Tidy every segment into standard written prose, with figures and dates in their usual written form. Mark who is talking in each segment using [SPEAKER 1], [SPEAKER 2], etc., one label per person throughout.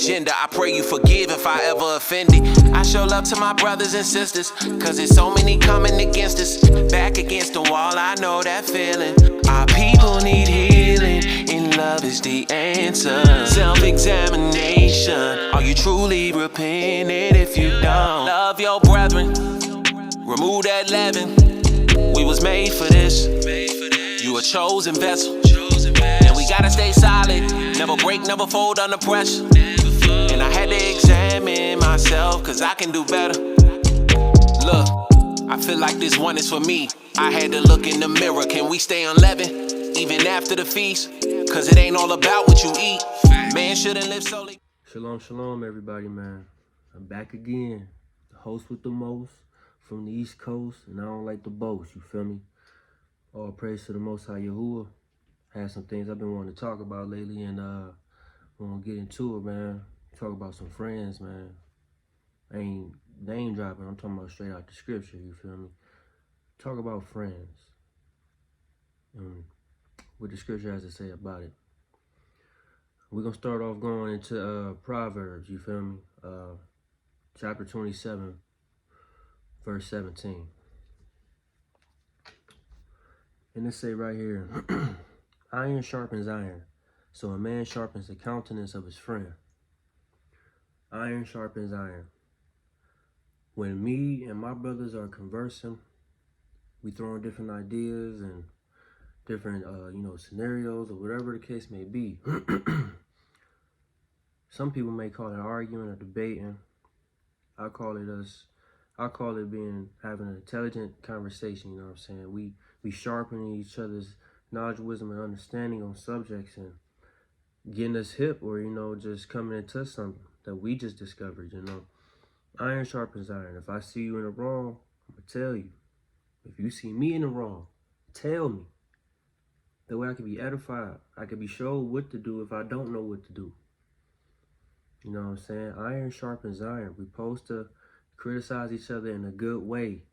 [SPEAKER 1] agenda. I pray you forgive if I ever offended. I show love to my brothers and sisters, cause there's so many coming against us. Back against the wall, I know that feeling. Our people need healing, and love is the answer. Self-examination, are you truly repentant? If you don't, love your brethren, remove that leaven. We was made for this. You a chosen vessel, and we gotta stay solid. Never break, never fold under pressure. And I had to examine myself, cause I can do better. Look, I feel like this one is for me. I had to look in the mirror. Can we stay unleavened, even after the feast? Cause it ain't all about what you eat. Man shouldn't live solely.
[SPEAKER 2] Shalom, shalom, everybody, man. I'm back again. The host with the most from the East Coast, and I don't like the boast, you feel me? All praise to the Most High Yahuwah. Had some things I've been wanting to talk about lately, and I want to get into it, man. Talk about some friends, man. I ain't name dropping, I'm talking about straight out the scripture, you feel me? Talk about friends and what the scripture has to say about it. We're going to start off going into Proverbs, you feel me? Chapter 27, verse 17. And it say right here, iron sharpens iron, so a man sharpens the countenance of his friend. Iron sharpens iron. When me and my brothers are conversing, we throwing different ideas and different, scenarios or whatever the case may be. Some people may call it arguing or debating. I call it having an intelligent conversation, you know what I'm saying? We sharpening each other's knowledge, wisdom, and understanding on subjects and getting us hip or, just coming into something that we just discovered, Iron sharpens iron. If I see you in the wrong, I'm going to tell you. If you see me in the wrong, tell me. That way I can be edified. I can be showed what to do if I don't know what to do. You know what I'm saying? Iron sharpens iron. We're supposed to criticize each other in a good way.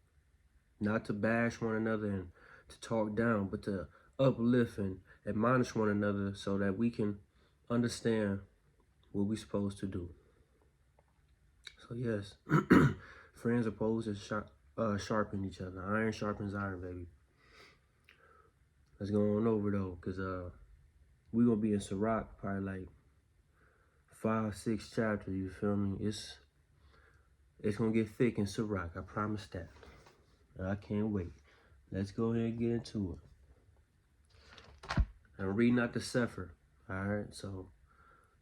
[SPEAKER 2] Not to bash one another and to talk down, but to uplift and admonish one another so that we can understand what we're supposed to do. So yes, friends are supposed to sharpen each other. Iron sharpens iron, baby. Let's go on over though, because we're going to be in Sirach probably like 5-6 chapters, you feel me? It's going to get thick in Sirach, I promise that. I can't wait. Let's go ahead and get into it. I'm reading out the Sefer, alright? So,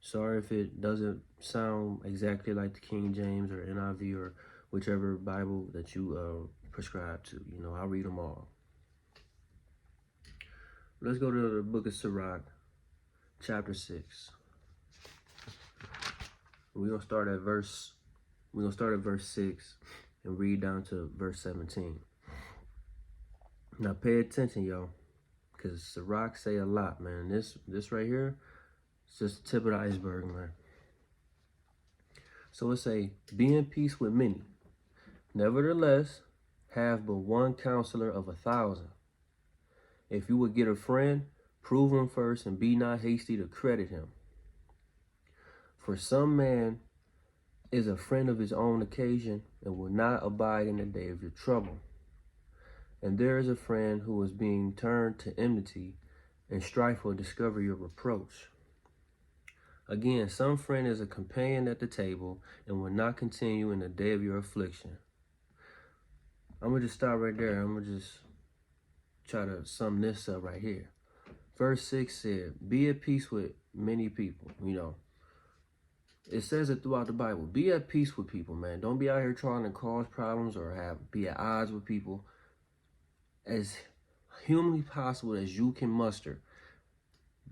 [SPEAKER 2] sorry if it doesn't sound exactly like the King James or NIV or whichever Bible that you prescribe to. I'll read them all. Let's go to the book of Sirach, chapter 6. We're gonna start at verse 6 and read down to verse 17. Now pay attention, y'all, because Sirach say a lot, man. This right here is just the tip of the iceberg, man. So it say, be in peace with many. Nevertheless, have but one counselor of 1,000. If you would get a friend, prove him first and be not hasty to credit him. For some man is a friend of his own occasion and will not abide in the day of your trouble. And there is a friend who is being turned to enmity, and strife will discover your reproach. Again, some friend is a companion at the table and will not continue in the day of your affliction. I'm going to just stop right there. I'm going to just try to sum this up right here. Verse 6 said, be at peace with many people, It says it throughout the Bible. Be at peace with people, man. Don't be out here trying to cause problems or be at odds with people. As humanly possible as you can muster,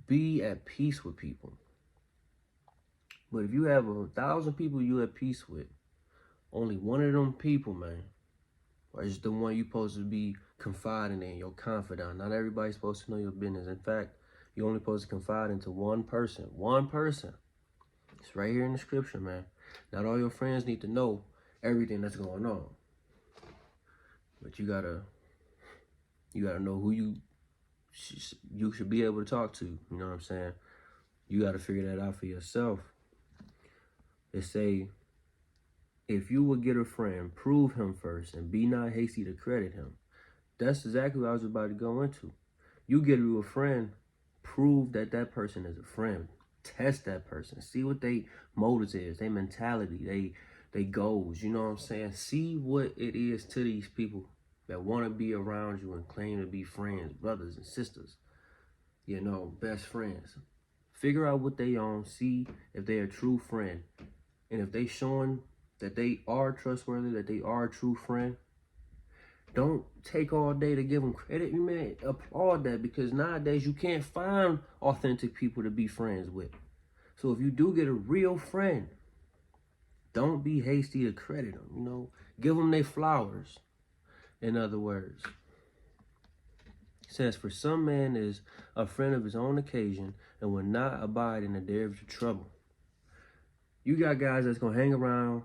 [SPEAKER 2] be at peace with people. But if you have 1,000 people you're at peace with, only one of them people, man, is the one you're supposed to be confiding in, your confidant. Not everybody's supposed to know your business. In fact, you're only supposed to confide into one person. One person. It's right here in the scripture, man. Not all your friends need to know everything that's going on. But you gotta know who you should be able to talk to. You know what I'm saying? You gotta figure that out for yourself. It say, if you would get a friend, prove him first, and be not hasty to credit him. That's exactly what I was about to go into. You get you a friend, prove that that person is a friend. Test that person. See what they motives is, their mentality, they goals. You know what I'm saying? See what it is to these people that want to be around you and claim to be friends, brothers and sisters. You know, best friends. Figure out what they own. See if they're a true friend. And if they showing that they are trustworthy, that they are a true friend, don't take all day to give them credit. You may applaud that, because nowadays you can't find authentic people to be friends with. So if you do get a real friend, don't be hasty to credit them. You know, give them their flowers. In other words, it says, for some man is a friend of his own occasion and will not abide in the day of your trouble. You got guys that's gonna hang around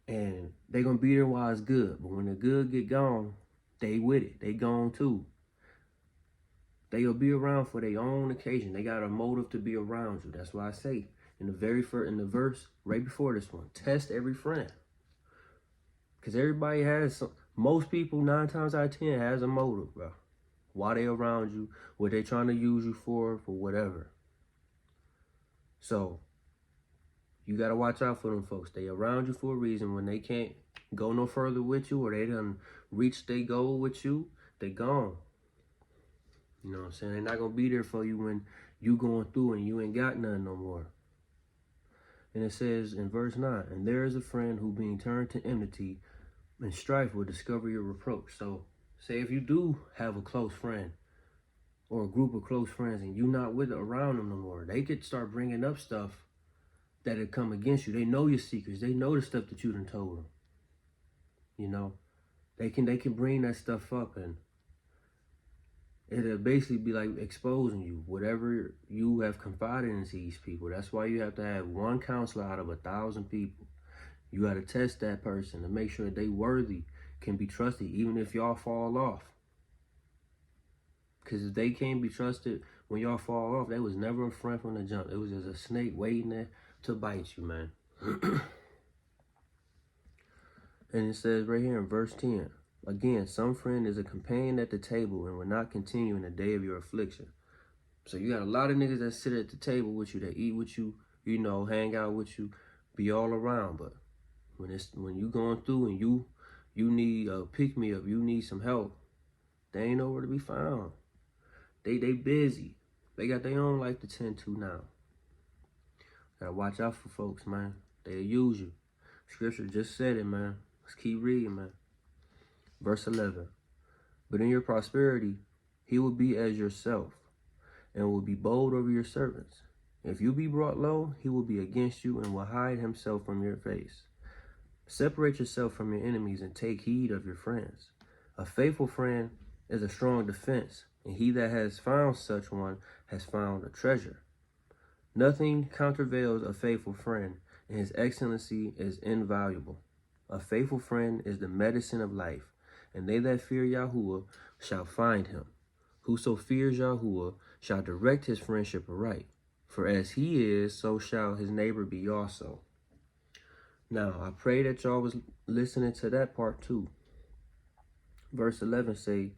[SPEAKER 2] and they gonna be there while it's good, but when the good get gone, they with it. They gone too. They'll be around for their own occasion. They got a motive to be around you. That's why I say in the verse right before this one, test every friend, because everybody has some. Most people 9 times out of 10 has a motive, bro. Why they around you, what they trying to use you for whatever. So you gotta watch out for them folks. They around you for a reason. When they can't go no further with you, or they done reach their goal with you, they gone. You know what I'm saying? They're not gonna be there for you when you going through and you ain't got nothing no more. And it says in verse 9, and there is a friend who being turned to enmity and strife will discover your reproach. So say if you do have a close friend or a group of close friends and you not with around them no more, they could start bringing up stuff that'll come against you. They know your secrets. They know the stuff that you done told them. You know, they can bring that stuff up, and it'll basically be like exposing you. Whatever you have confided into these people. That's why you have to have one counselor out of 1,000 people. You got to test that person to make sure that they worthy, can be trusted, even if y'all fall off. Because if they can't be trusted when y'all fall off, they was never a friend from the jump. It was just a snake waiting there to bite you, man. And it says right here in verse 10, again, some friend is a companion at the table and will not continue in the day of your affliction. So you got a lot of niggas that sit at the table with you, that eat with you, you know, hang out with you, be all around. But when you going through and you need a pick-me-up, you need some help, they ain't nowhere to be found. They busy. They got their own life to tend to now. Gotta watch out for folks, man. They'll use you. Scripture just said it, man. Let's keep reading, man. Verse 11. But in your prosperity, he will be as yourself, and will be bold over your servants. If you be brought low, he will be against you, and will hide himself from your face. Separate yourself from your enemies, and take heed of your friends. A faithful friend is a strong defense, and he that has found such one has found a treasure. Nothing countervails a faithful friend, and his excellency is invaluable. A faithful friend is the medicine of life, and they that fear Yahuwah shall find him. Whoso fears Yahuwah shall direct his friendship aright, for as he is, so shall his neighbor be also. Now, I pray that y'all was listening to that part too. Verse 11 say,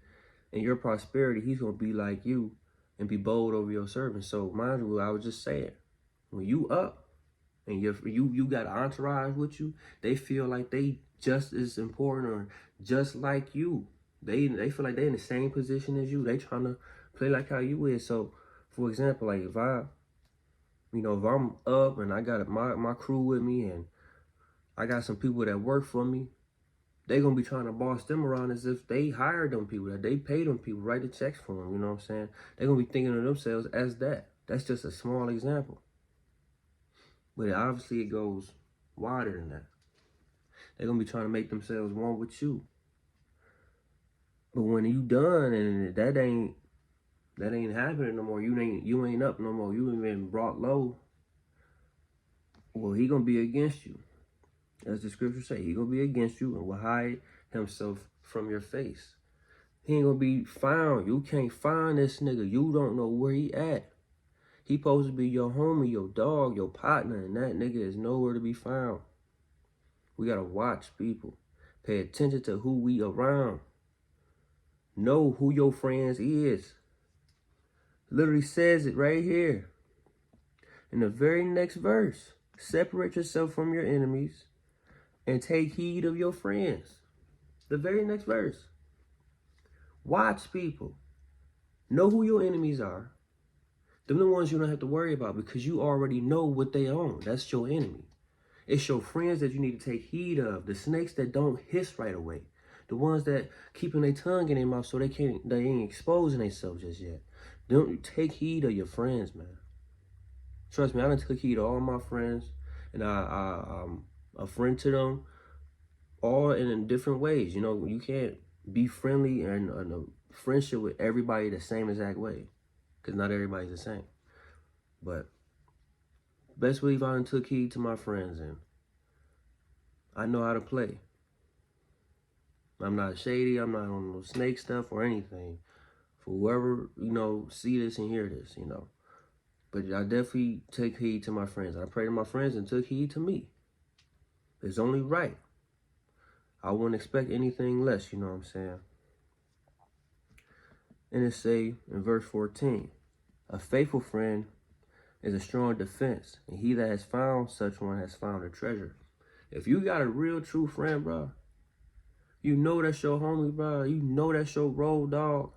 [SPEAKER 2] in your prosperity, he's going to be like you and be bold over your servants. So, mind you, I was just saying, when you up and you got an entourage with you, they feel like they just as important or just like you. They feel like they in the same position as you. They trying to play like how you is. So, for example, like if I'm up and I got my crew with me and I got some people that work for me, they gonna be trying to boss them around as if they hired them people, that they paid them people, write the checks for them, you know what I'm saying? They're gonna be thinking of themselves as that. That's just a small example. But obviously it goes wider than that. They're gonna be trying to make themselves one with you. But when you done and that ain't happening no more, you ain't up no more, you ain't been brought low, well, he gonna be against you. As the scripture say, he gonna be against you and will hide himself from your face. He ain't gonna be found. You can't find this nigga. You don't know where he at. He supposed to be your homie, your dog, your partner, and that nigga is nowhere to be found. We gotta watch people. Pay attention to who we around. Know who your friends is. Literally says it right here. In the very next verse, separate yourself from your enemies and take heed of your friends. The very next verse. Watch people. Know who your enemies are. Them the ones you don't have to worry about because you already know what they own. That's your enemy. It's your friends that you need to take heed of. The snakes that don't hiss right away. The ones that keeping their tongue in their mouth so they ain't exposing themselves just yet. Don't take heed of your friends, man. Trust me, I done took heed of all my friends, and I'm a friend to them, all in different ways. You know, you can't be friendly and a friendship with everybody the same exact way, because not everybody's the same. But best believe I done took heed to my friends, and I know how to play. I'm not shady. I'm not on no snake stuff or anything. For whoever, you know, see this and hear this, you know. But I definitely take heed to my friends. I pray to my friends and took heed to me. It's only right. I wouldn't expect anything less, you know what I'm saying? And it say in verse 14, a faithful friend is a strong defense, and he that has found such one has found a treasure. If you got a real true friend, bro, you know that's your homie, bro. You know that's your road dog.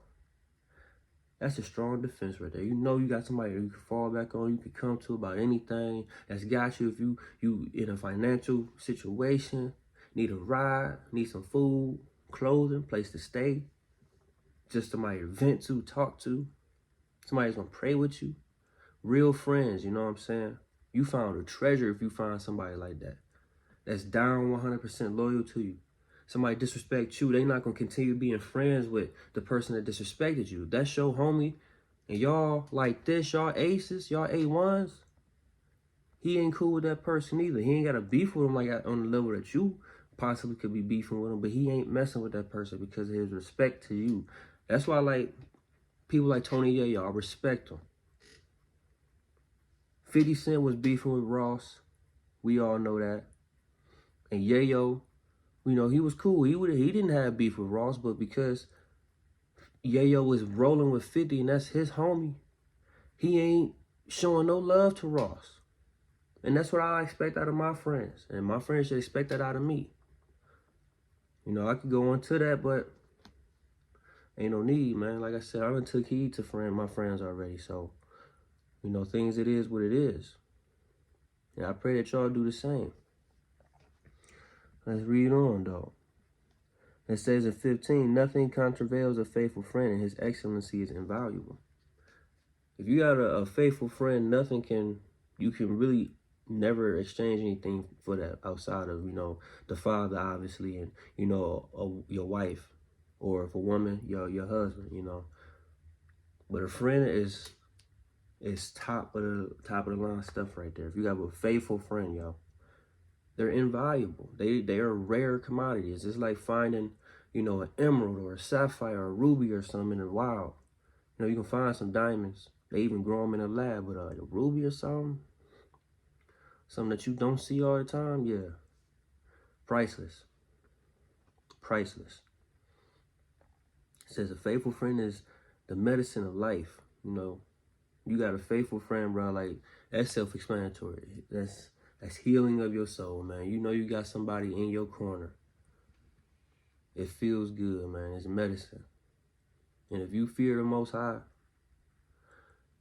[SPEAKER 2] That's a strong defense right there. You know you got somebody that you can fall back on, you can come to about anything. That's got you if you in a financial situation, need a ride, need some food, clothing, place to stay. Just somebody to vent to, talk to. Somebody's gonna pray with you. Real friends, you know what I'm saying? You found a treasure if you find somebody like that. That's down 100% loyal to you. Somebody disrespect you, they not gonna continue being friends with the person that disrespected you. That's your homie, and y'all like this, y'all aces, y'all A1s. He ain't cool with that person either. He ain't got a beef with him like on the level that you possibly could be beefing with him, but he ain't messing with that person because of his respect to you. That's why, like, people like Tony Yayo, I respect him. 50 Cent was beefing with Ross. We all know that. And Yayo, you know, he was cool. He didn't have beef with Ross, but because Yayo was rolling with 50 and that's his homie, he ain't showing no love to Ross. And that's what I expect out of my friends. And my friends should expect that out of me. You know, I could go into that, but ain't no need, man. Like I said, I done took heed to my friends already. So, you know, things it is what it is. And I pray that y'all do the same. Let's read on, though. It says in 15, nothing contravails a faithful friend, and his excellency is invaluable. If you got a faithful friend, you can really never exchange anything for that outside of, you know, the father, obviously, and, you know, your wife, or if a woman, your husband, you know. But a friend is top of the line stuff right there. If you got a faithful friend, yo, they're invaluable. They are rare commodities. It's like finding, you know, an emerald or a sapphire or a ruby or something in the wild. You know, you can find some diamonds. They even grow them in a lab, but a ruby or something that you don't see all the time, yeah, priceless. Priceless. It says a faithful friend is the medicine of life. You know, you got a faithful friend, bro. Like, that's self-explanatory. That's healing of your soul, man. You know you got somebody in your corner. It feels good, man. It's medicine. And if you fear the Most High,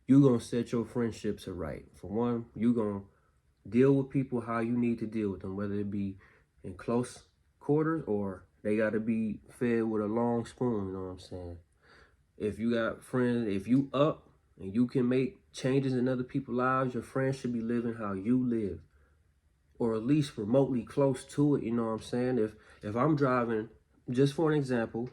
[SPEAKER 2] you're going to set your friendships right. For one, you're going to deal with people how you need to deal with them, whether it be in close quarters or they got to be fed with a long spoon, you know what I'm saying? If you got friends, if you up and you can make changes in other people's lives, your friends should be living how you live. Or at least remotely close to it, you know what I'm saying? If I'm driving, just for an example,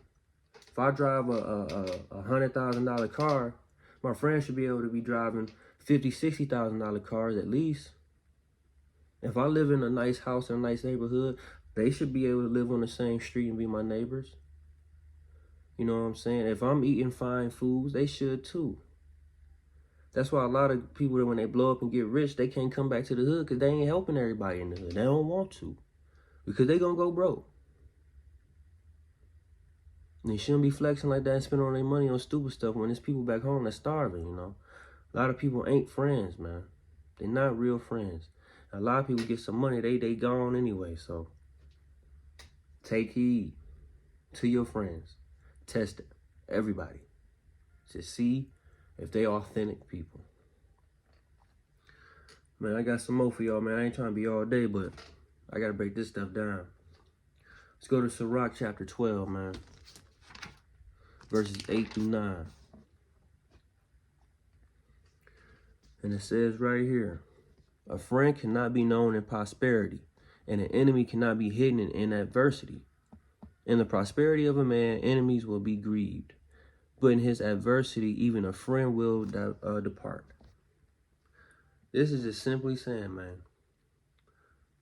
[SPEAKER 2] if I drive a $100,000 car, my friend should be able to be driving $50,000, $60,000 cars at least. If I live in a nice house in a nice neighborhood, they should be able to live on the same street and be my neighbors. You know what I'm saying? If I'm eating fine foods, they should too. That's why a lot of people, when they blow up and get rich, they can't come back to the hood because they ain't helping everybody in the hood. They don't want to because they gonna go broke. And they shouldn't be flexing like that and spending all their money on stupid stuff when there's people back home that's starving, you know. A lot of people ain't friends, man. They're not real friends. A lot of people get some money, they gone anyway, so take heed to your friends. Test everybody to see if they authentic people. Man, I got some more for y'all, man. I ain't trying to be all day, but I got to break this stuff down. Let's go to Sirach chapter 12, man. Verses 8 through 9. And it says right here, a friend cannot be known in prosperity, and an enemy cannot be hidden in adversity. In the prosperity of a man, enemies will be grieved, but in his adversity, even a friend will depart. This is just simply saying, man,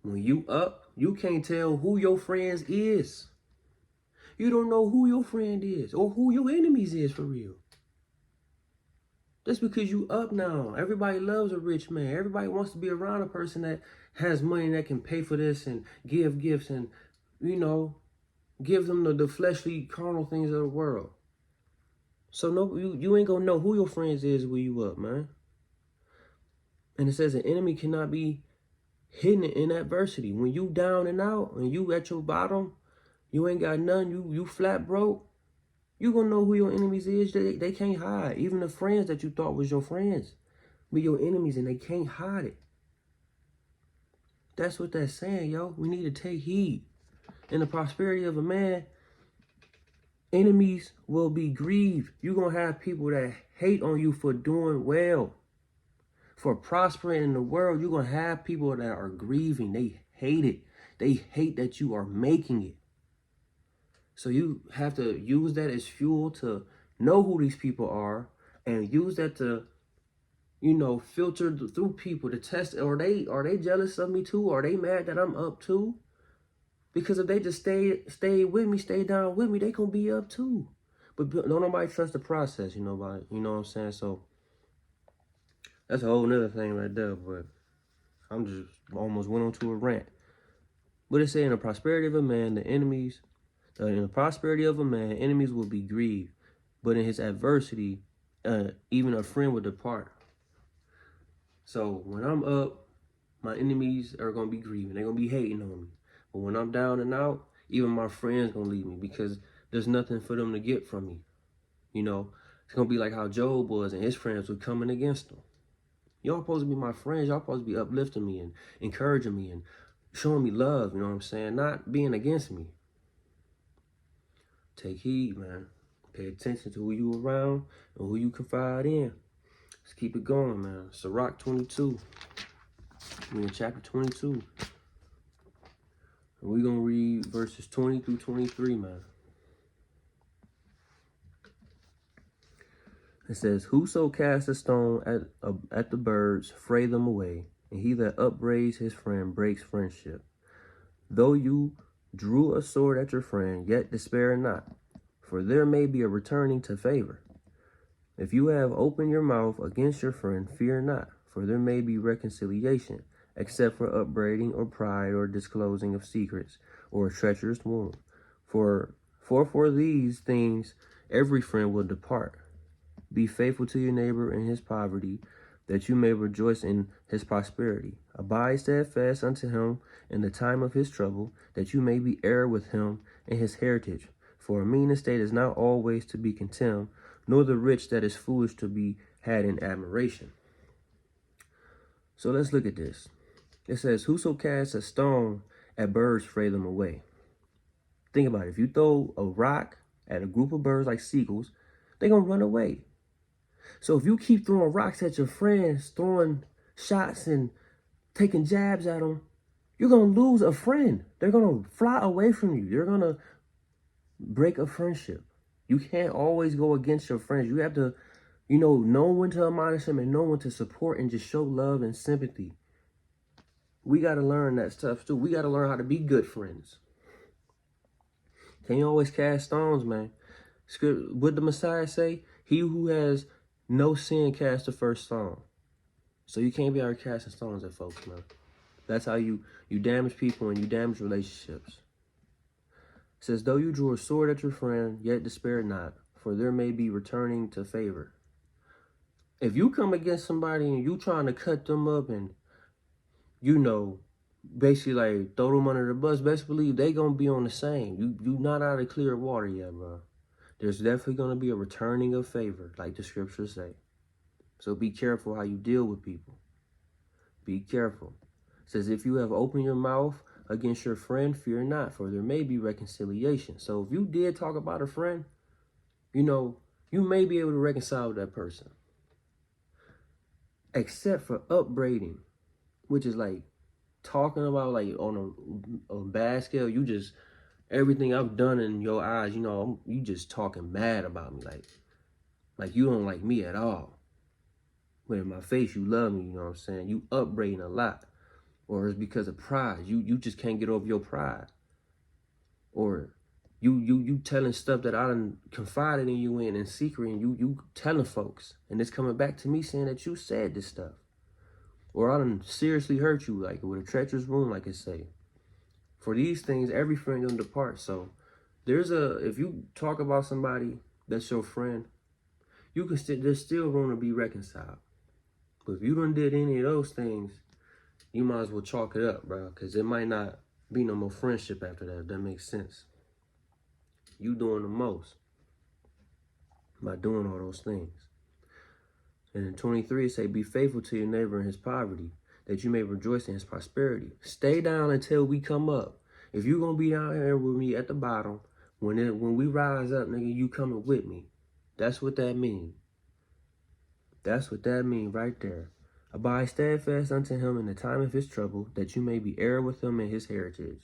[SPEAKER 2] when you up, you can't tell who your friends is. You don't know who your friend is or who your enemies is for real. Just because you up now. Everybody loves a rich man. Everybody wants to be around a person that has money that can pay for this and give gifts and, you know, give them the fleshly, carnal things of the world. So no, you ain't gonna know who your friends is when you up, man. And it says an enemy cannot be hidden in adversity. When you down and out and you at your bottom, you ain't got nothing, you flat broke, you gonna know who your enemies is. They can't hide. Even the friends that you thought was your friends be your enemies and they can't hide it. That's what that's saying, yo. We need to take heed. In the prosperity of a man, enemies will be grieved. You're gonna have people that hate on you for doing well, for prospering in the world. You're gonna have people that are grieving. They hate it. They hate that you are making it. So you have to use that as fuel to know who these people are and use that to, you know, filter through people to test, are they jealous of me too? Are they mad that I'm up too? Because if they just stay with me, stay down with me, they gonna be up too. But don't nobody trust the process, you know, you know what I'm saying? So that's a whole nother thing right there, but I'm just almost went on to a rant. But it's saying the prosperity of a man, in the prosperity of a man, enemies will be grieved, but in his adversity, even a friend will depart. So when I'm up, my enemies are going to be grieving. They're going to be hating on me. But when I'm down and out, even my friends going to leave me because there's nothing for them to get from me. You know, it's going to be like how Job was and his friends were coming against him. Y'all supposed to be my friends. Y'all supposed to be uplifting me and encouraging me and showing me love, you know what I'm saying? Not being against me. Take heed, man. Pay attention to who you around and who you confide in. Let's keep it going, man. Sirach 22. We're in chapter 22. And we're going to read verses 20 through 23, man. It says, whoso casts a stone at the birds, fray them away, and he that upbraids his friend breaks friendship. Though you drew a sword at your friend, yet despair not, for there may be a returning to favor. If you have opened your mouth against your friend, fear not, for there may be reconciliation, except for upbraiding or pride or disclosing of secrets or a treacherous wound. For these things every friend will depart. Be faithful to your neighbor in his poverty, that you may rejoice in his prosperity. Abide steadfast unto him in the time of his trouble, that you may be heir with him in his heritage. For a mean estate is not always to be contemned, nor the rich that is foolish to be had in admiration. So let's look at this. It says, whoso casts a stone at birds, fray them away. Think about it. If you throw a rock at a group of birds like seagulls, they're going to run away. So if you keep throwing rocks at your friends, throwing shots and taking jabs at them, you're going to lose a friend. They're going to fly away from you. You're going to break a friendship. You can't always go against your friends. You have to, know when to admonish them and know when to support and just show love and sympathy. We got to learn that stuff too. We got to learn how to be good friends. Can't always cast stones, man. What the Messiah say? He who has No sin cast the first stone. So you can't be out here casting stones at folks, man. That's how you damage people and you damage relationships. It says, though you drew a sword at your friend, yet despair not, for there may be returning to favor. If you come against somebody and you trying to cut them up and, basically like throw them under the bus, best believe they gonna be on the same. You not out of clear water yet, bro. There's definitely gonna be a returning of favor, like the scriptures say. So be careful how you deal with people. Be careful. It says, if you have opened your mouth against your friend, fear not, for there may be reconciliation. So if you did talk about a friend, you may be able to reconcile with that person. Except for upbraiding, which is like talking about like on a bad scale. You just, everything I've done in your eyes, you just talking mad about me. Like you don't like me at all. But in my face, you love me, you know what I'm saying? You upbraiding a lot. Or it's because of pride. You just can't get over your pride. Or you telling stuff that I done confided in you in secret, and you telling folks. And it's coming back to me saying that you said this stuff. Or I done seriously hurt you, like with a treacherous wound, like it say. For these things, every friend gonna depart. So if you talk about somebody that's your friend, there's still room to be reconciled. But if you done did any of those things, you might as well chalk it up, bro, because it might not be no more friendship after that, if that makes sense. You doing the most by doing all those things. And in 23, it say, be faithful to your neighbor in his poverty, that you may rejoice in his prosperity. Stay down until we come up. If you're going to be down here with me at the bottom, when we rise up, nigga, you coming with me. That's what that means. That's what that means right there. Abide steadfast unto him in the time of his trouble, that you may be heir with him in his heritage.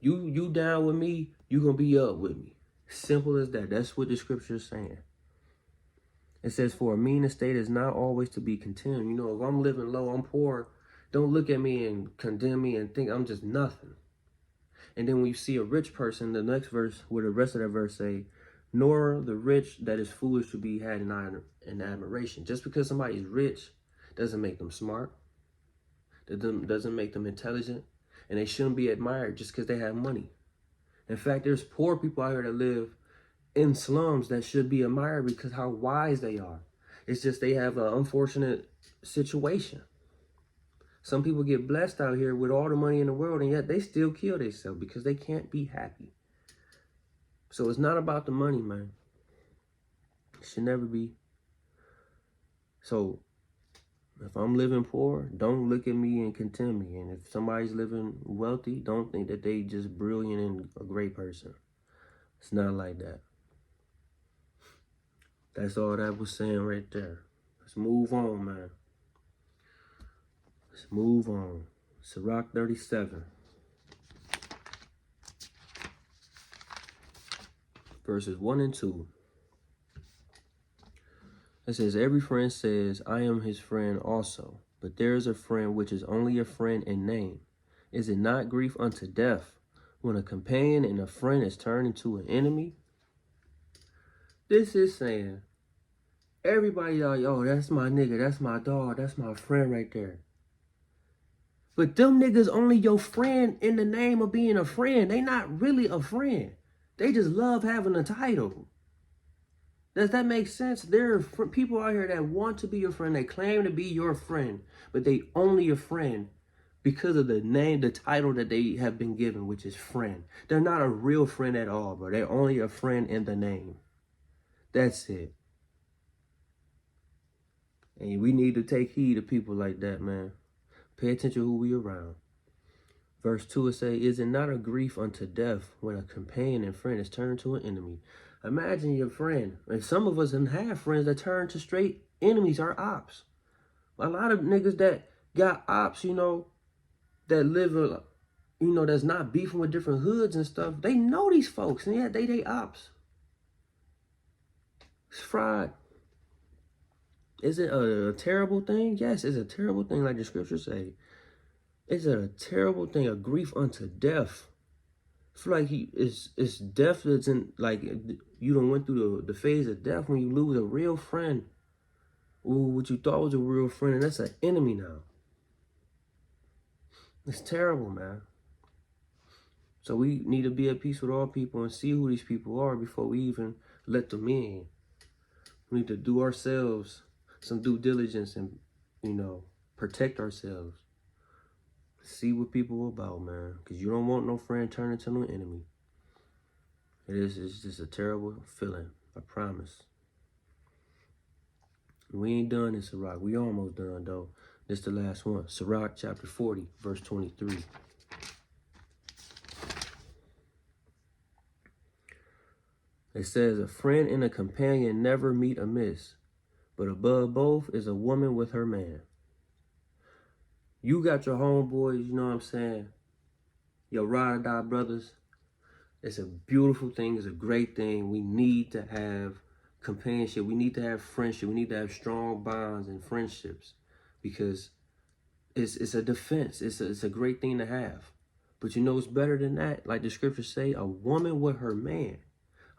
[SPEAKER 2] You down with me, you gonna be up with me. Simple as that. That's what the scripture is saying. It says, for a mean estate is not always to be condemned. If I'm living low, I'm poor, don't look at me and condemn me and think I'm just nothing. And then when you see a rich person, the next verse, where the rest of that verse say, nor the rich that is foolish to be had in admiration. Just because somebody's rich doesn't make them smart. That doesn't make them intelligent. And they shouldn't be admired just because they have money. In fact, there's poor people out here that live in slums that should be admired because how wise they are. It's just they have an unfortunate situation. Some people get blessed out here with all the money in the world, and yet they still kill themselves because they can't be happy. So it's not about the money, man. It should never be. So if I'm living poor, don't look at me and condemn me. And if somebody's living wealthy, don't think that they just brilliant and a great person. It's not like that. That's all that was saying right there. Let's move on, man. Let's move on. Sirach 37. Verses 1 and 2. It says, every friend says, I am his friend also. But there is a friend which is only a friend in name. Is it not grief unto death when a companion and a friend is turned into an enemy? This is saying, everybody like, that's my nigga, that's my dog, that's my friend right there. But them niggas only your friend in the name of being a friend. They not really a friend. They just love having a title. Does that make sense? There are people out here that want to be your friend. They claim to be your friend, but they only a friend because of the name, the title that they have been given, which is friend. They're not a real friend at all, bro. They're only a friend in the name. That's it. And we need to take heed of people like that, man. Pay attention to who we around. Verse 2, it say, is it not a grief unto death when a companion and friend is turned to an enemy? Imagine your friend. And some of us have friends that turn to straight enemies, our ops. A lot of niggas that got ops, that live, that's not beefing with different hoods and stuff. They know these folks, and yet they ops. It's fraud. Is it a terrible thing? Yes, it's a terrible thing, like the scriptures say. It's a terrible thing, a grief unto death. I feel like it's death that's in, like, you done went through the phase of death when you lose a real friend. Ooh, what you thought was a real friend, and that's an enemy now. It's terrible, man. So we need to be at peace with all people and see who these people are before we even let them in. We need to do ourselves some due diligence and, protect ourselves. See what people are about, man. Because you don't want no friend turning into no enemy. It's just a terrible feeling, I promise. We ain't done in Sirach. We almost done, though. This the last one. Sirach chapter 40, verse 23. It says, a friend and a companion never meet amiss, but above both is a woman with her man. You got your homeboys, you know what I'm saying? Your ride or die brothers. It's a beautiful thing. It's a great thing. We need to have companionship. We need to have friendship. We need to have strong bonds and friendships because it's a defense. It's a great thing to have. But you know what's better than that? Like the scriptures say, a woman with her man.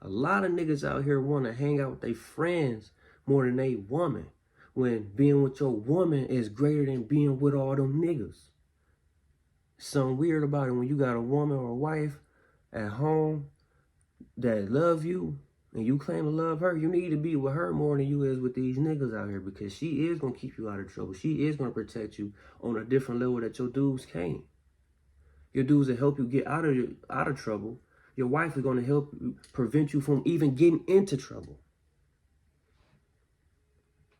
[SPEAKER 2] A lot of niggas out here want to hang out with their friends more than they woman. When being with your woman is greater than being with all them niggas. Something weird about it when you got a woman or a wife at home that love you and you claim to love her, you need to be with her more than you is with these niggas out here because she is going to keep you out of trouble. She is going to protect you on a different level that your dudes can't. Your dudes will help you get out of trouble. Your wife is going to help you, prevent you from even getting into trouble.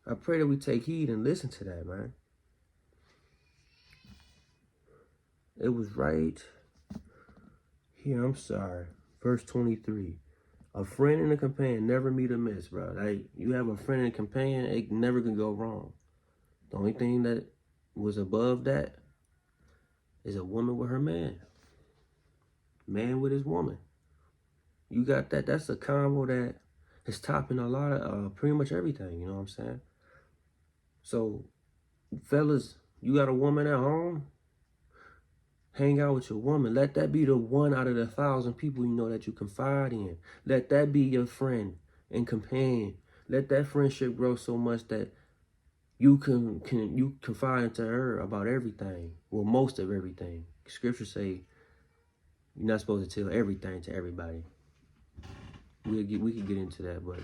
[SPEAKER 2] I pray that we take heed and listen to that, man. It was right here, I'm sorry. Verse 23. A friend and a companion never meet amiss, bro. Like, you have a friend and a companion, it never can go wrong. The only thing that was above that is a woman with her man. Man with his woman. You got that. That's a combo that is topping a lot of pretty much everything, you know what I'm saying? So, fellas, you got a woman at home? Hang out with your woman. Let that be the one out of the 1,000 people you know that you confide in. Let that be your friend and companion. Let that friendship grow so much that you you confide into her about everything. Well, most of everything. Scriptures say you're not supposed to tell everything to everybody. We could get into that, but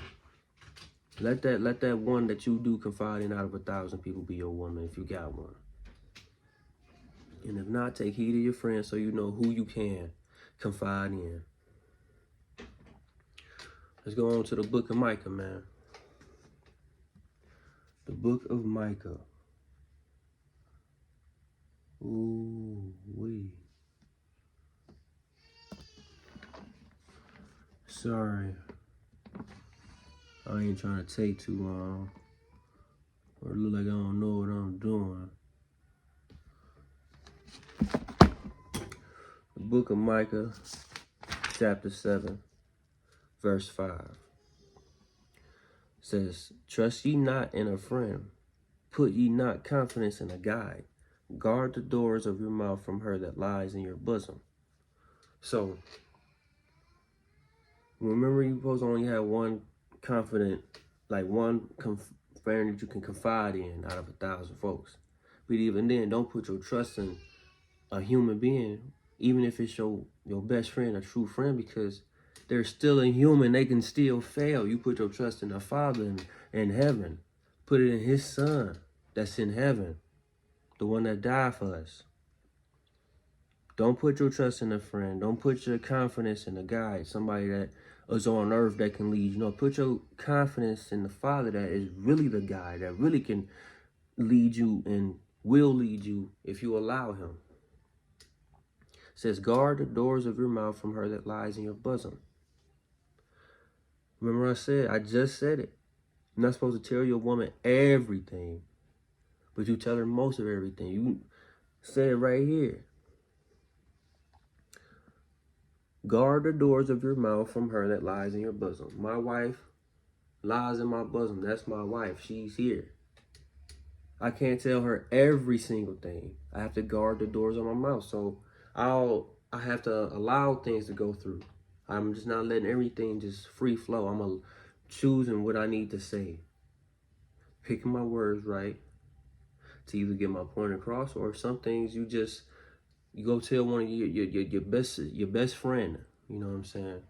[SPEAKER 2] let that one that you do confide in out of 1,000 people be your woman if you got one. And if not, take heed of your friends so you know who you can confide in. Let's go on to the book of Micah, man. The book of Micah. Ooh, wee. Sorry. I ain't trying to take too long. Or it look like I don't know what I'm doing. The book of Micah, chapter 7, verse 5. Says, trust ye not in a friend. Put ye not confidence in a guide. Guard the doors of your mouth from her that lies in your bosom. So, remember you supposed to only have one confident, like one friend that you can confide in out of 1,000 folks. But even then, don't put your trust in a human being, even if it's your best friend, a true friend, because they're still a human. They can still fail. You put your trust in the Father in heaven. Put it in his Son that's in heaven, the one that died for us. Don't put your trust in a friend. Don't put your confidence in a guide, somebody that is on earth that can lead you. No, put your confidence in the Father that is really the guide, that really can lead you and will lead you if you allow him. It says, guard the doors of your mouth from her that lies in your bosom. Remember I just said it. You're not supposed to tell your woman everything, but you tell her most of everything. You say it right here. Guard the doors of your mouth from her that lies in your bosom. My wife lies in my bosom. That's my wife. She's here. I can't tell her every single thing. I have to guard the doors of my mouth. So I have to allow things to go through. I'm just not letting everything just free flow. I'm choosing what I need to say. picking my words right to either get my point across, or some things you go tell one of your best friend. You know what I'm saying?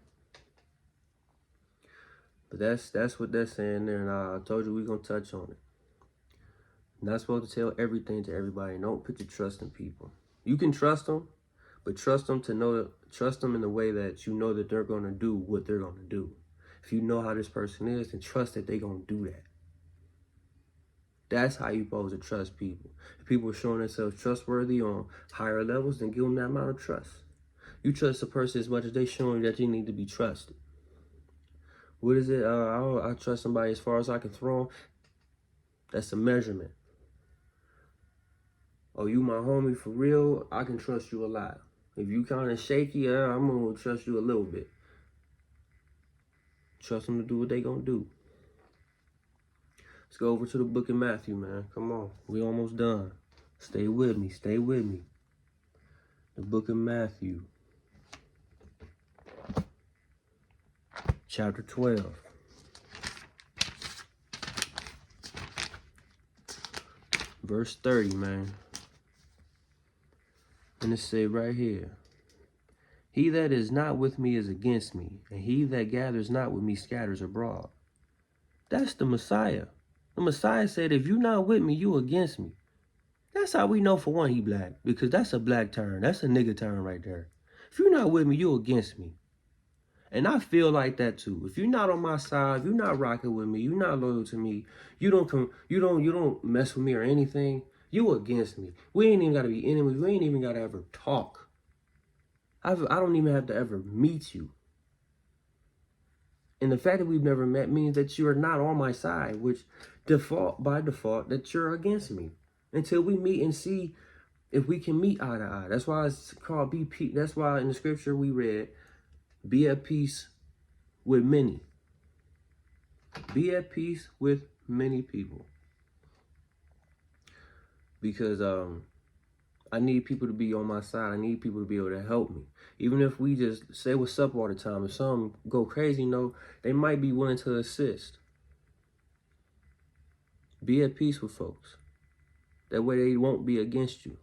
[SPEAKER 2] But that's what that's saying there, and I told you we're gonna touch on it. You're not supposed to tell everything to everybody. Don't put your trust in people. You can trust them, but trust them in the way that you know that they're gonna do what they're gonna do. If you know how this person is, then trust that they're gonna do that. That's how you're supposed to trust people. If people are showing themselves trustworthy on higher levels, then give them that amount of trust. You trust a person as much as they're showing you that you need to be trusted. What is it? I trust somebody as far as I can throw them. That's a measurement. Oh, you my homie for real? I can trust you a lot. If you kind of shaky, I'm going to trust you a little bit. Trust them to do what they going to do. Let's go over to the book of Matthew, man. Come on. We almost done. Stay with me. Stay with me. The book of Matthew. Chapter 12. Verse 30, man. And it say right here, he that is not with me is against me, and he that gathers not with me scatters abroad. That's the Messiah. The Messiah said, if you not with me, you against me. That's how we know, for one, he black, because that's a black term. That's a nigga term right there. If you're not with me, you against me. And I feel like that too. If you're not on my side, if you're not rocking with me, you're not loyal to me, you don't mess with me or anything, you against me. We ain't even gotta be enemies. We ain't even gotta ever talk. I don't even have to ever meet you. And the fact that we've never met means that you are not on my side, which by default, that you're against me. Until we meet and see if we can meet eye to eye. That's why it's called BP. That's why in the scripture we read, be at peace with many. Be at peace with many people. Because I need people to be on my side. I need people to be able to help me. Even if we just say what's up all the time. If some go crazy, they might be willing to assist. Be at peace with folks. That way they won't be against you.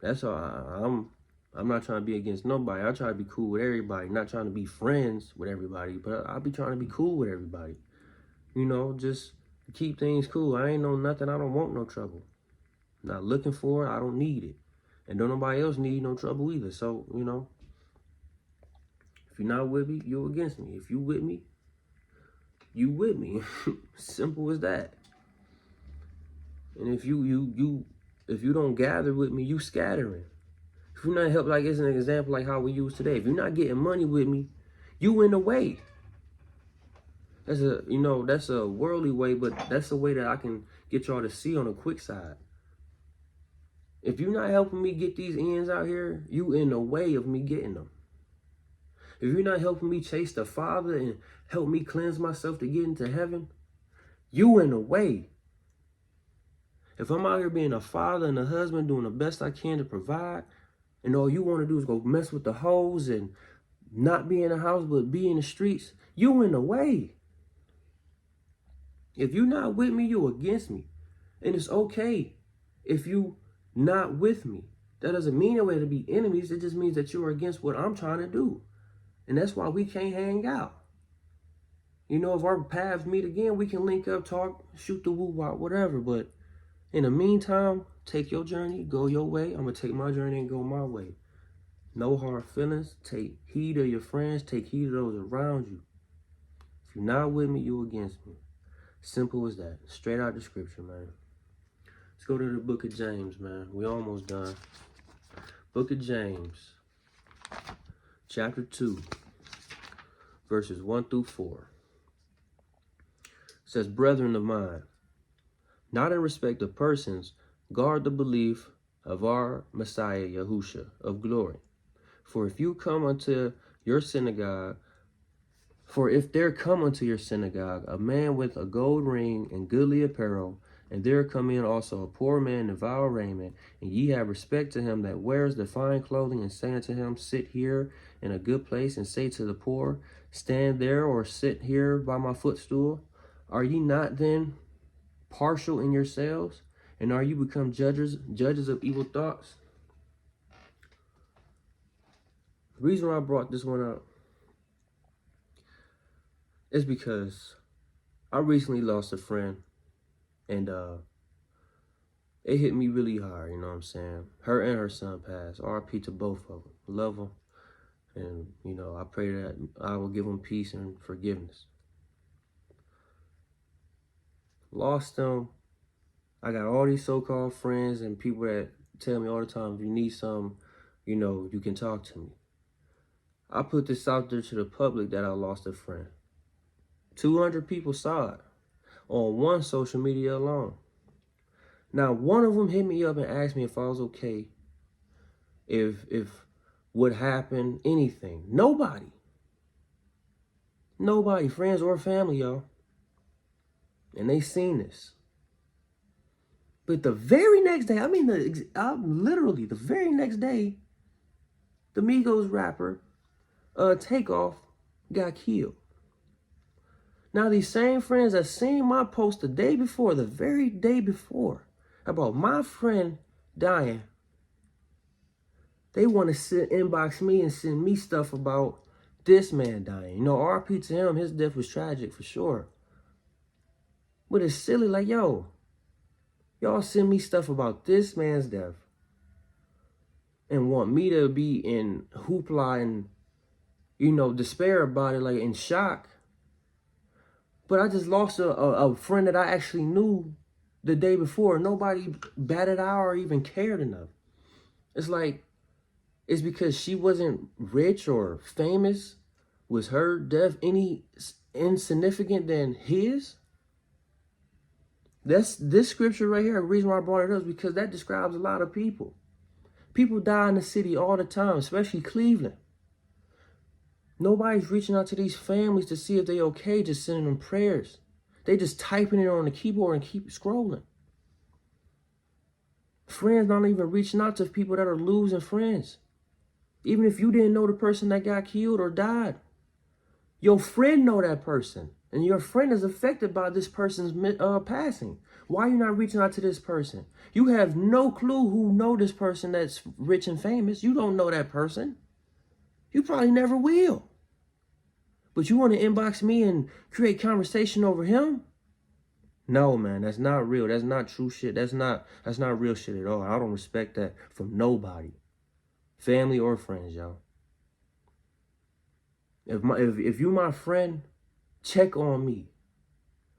[SPEAKER 2] That's all. I'm not trying to be against nobody. I try to be cool with everybody. Not trying to be friends with everybody, but I'll be trying to be cool with everybody. Just keep things cool. I ain't know nothing. I don't want no trouble. Not looking for it. I don't need it. And don't nobody else need no trouble either. So, if you're not with me, you're against me. If you with me, you with me. Simple as that. And if you don't gather with me, you scattering. If you're not helping, like it's an example like how we use today. If you're not getting money with me, you in the way. That's a worldly way, but that's a way that I can get y'all to see on the quick side. If you're not helping me get these ends out here, you in the way of me getting them. If you're not helping me chase the Father and help me cleanse myself to get into heaven, you in the way. If I'm out here being a father and a husband, doing the best I can to provide, and all you want to do is go mess with the hoes and not be in the house but be in the streets, you in the way. If you're not with me, you against me. And it's okay if you not with me. That doesn't mean that we're to be enemies. It just means that you're against what I'm trying to do. And that's why we can't hang out. If our paths meet again, we can link up, talk, shoot the woo-wop, whatever. But in the meantime, take your journey, go your way. I'm going to take my journey and go my way. No hard feelings. Take heed of your friends. Take heed of those around you. If you're not with me, you're against me. Simple as that. Straight out the scripture, man. Let's go to the book of James, man. We almost done. Book of James, chapter 2, verses 1 through 4. It says, brethren of mine, not in respect of persons, guard the belief of our Messiah Yahusha of glory. For if there come unto your synagogue a man with a gold ring and goodly apparel, and there come in also a poor man in vile raiment, and ye have respect to him that wears the fine clothing, and say unto him, sit here in a good place, and say to the poor, stand there, or sit here by my footstool, Are ye not then partial in yourselves? And are you become judges of evil thoughts? The reason why I brought this one up is because I recently lost a friend, and it hit me really hard, you know what I'm saying? Her and her son passed. RP to both of them. Love them. And, you know, I pray that I will give them peace and forgiveness. Lost them. I got all these so-called friends and people that tell me all the time, if you need something, you know, you can talk to me. I put this out there to the public that I lost a friend. 200 people saw it on one social media alone. Now, one of them hit me up and asked me if I was okay, if what happened, anything. Nobody, friends or family, y'all. And they seen this. But the very next day, literally the very next day, the Migos rapper, Takeoff, got killed. Now, these same friends that seen my post the very day before, about my friend dying, they want to inbox me and send me stuff about this man dying. You know, RP to him, his death was tragic for sure. But it's silly, like, yo, y'all send me stuff about this man's death and want me to be in hoopla and, you know, despair about it, like in shock. But I just lost a friend that I actually knew the day before. Nobody batted an eye or even cared enough. It's like, it's because she wasn't rich or famous. Was her death any insignificant than his? This scripture right here, the reason why I brought it up is because that describes a lot of people. People die in the city all the time, especially Cleveland. Nobody's reaching out to these families to see if they're okay, just sending them prayers. They just typing it on the keyboard and keep scrolling. Friends not even reaching out to people that are losing friends. Even if you didn't know the person that got killed or died, your friend know that person. And your friend is affected by this person's passing. Why are you not reaching out to this person? You have no clue who know this person that's rich and famous. You don't know that person. You probably never will. But you want to inbox me and create conversation over him? No, man, that's not real. That's not true shit. That's not real shit at all. I don't respect that from nobody. Family or friends, y'all. If you my friend, check on me.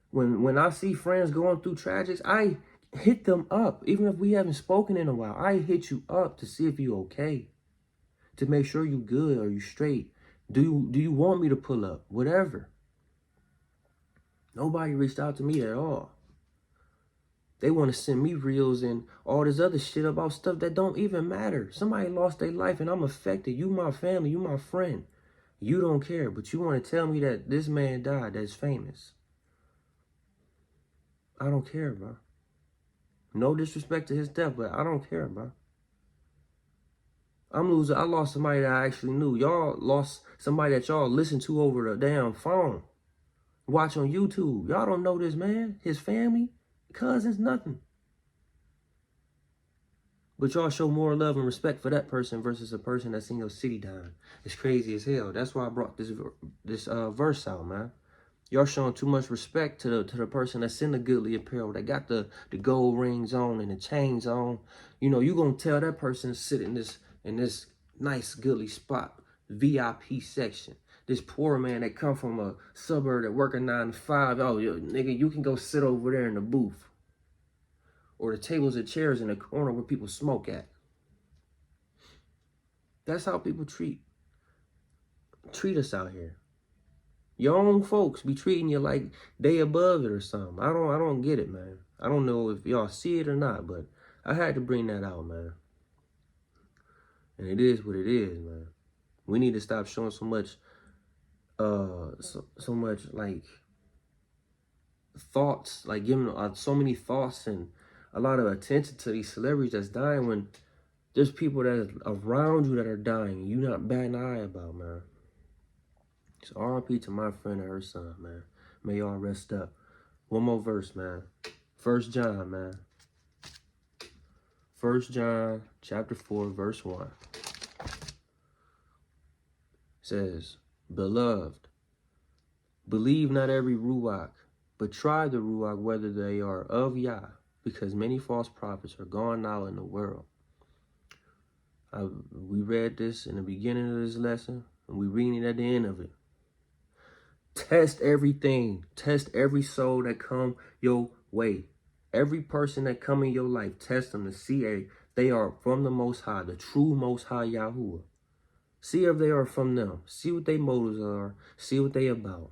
[SPEAKER 2] When I see friends going through tragics, I hit them up. Even if we haven't spoken in a while, I hit you up to see if you okay. To make sure you good or you straight. Do you want me to pull up? Whatever. Nobody reached out to me at all. They want to send me reels and all this other shit about stuff that don't even matter. Somebody lost their life and I'm affected. You my family, you my friend. You don't care, but you want to tell me that this man died that's famous. I don't care, bro. No disrespect to his death, but I don't care, bro. I lost somebody that I actually knew. Y'all lost somebody that y'all listen to over the damn phone. Watch on YouTube. Y'all don't know this man, his family, cousins, nothing. But y'all show more love and respect for that person versus a person that's in your city dying. It's crazy as hell. That's why I brought this verse out, man. Y'all showing too much respect to the person that's in the goodly apparel, that got the gold rings on and the chains on. You know, you gonna tell that person sit in this nice goodly spot, VIP section. This poor man that come from a suburb that work a 9 to 5. Oh, nigga, you can go sit over there in the booth. Or the tables and chairs in the corner where people smoke at. That's how people treat us out here. Your own folks be treating you like they above it or something. I don't get it, man. I don't know if y'all see it or not, but I had to bring that out, man. And it is what it is, man. We need to stop showing so much like thoughts, like giving so many thoughts and a lot of attention to these celebrities that's dying when there's people that are around you that are dying. You not batting an eye about, man. So RIP to my friend and her son, man. May y'all rest up. One more verse, man. 1 John, man. 1 John chapter 4, verse 1 says, Beloved, believe not every ruach, but try the ruach whether they are of Yah, because many false prophets are gone out in the world. We read this in the beginning of this lesson, and we reading it at the end of it. Test everything. Test every soul that come your way. Every person that come in your life, test them to see if they are from the Most High, the true Most High Yahuwah. See if they are from them. See what their motives are. See what they about.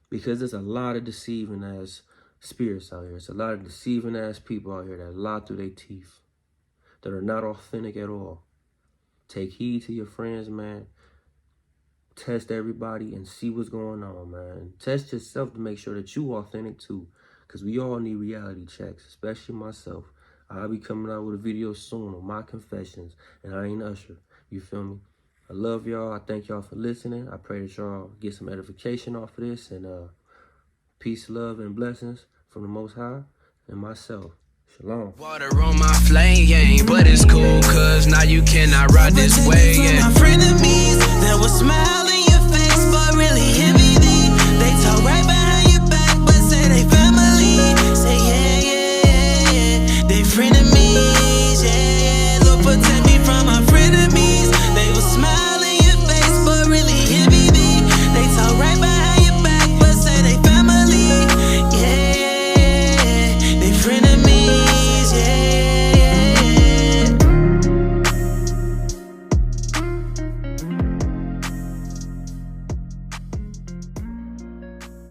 [SPEAKER 2] Because there's a lot of deceiving ass spirits out here. There's a lot of deceiving ass people out here that lie through their teeth, that are not authentic at all. Take heed to your friends, man. Test everybody and see what's going on, man. Test yourself to make sure that you authentic too. Because we all need reality checks, especially myself. I'll be coming out with a video soon on my confessions, and I ain't Usher. You feel me? I love y'all. I thank y'all for listening. I pray that y'all get some edification off of this, and peace, love, and blessings from the Most High and myself. Shalom.
[SPEAKER 1] Water on my flame, but it's cool, cause now you cannot ride this way.
[SPEAKER 3] My frenemies that was smiling.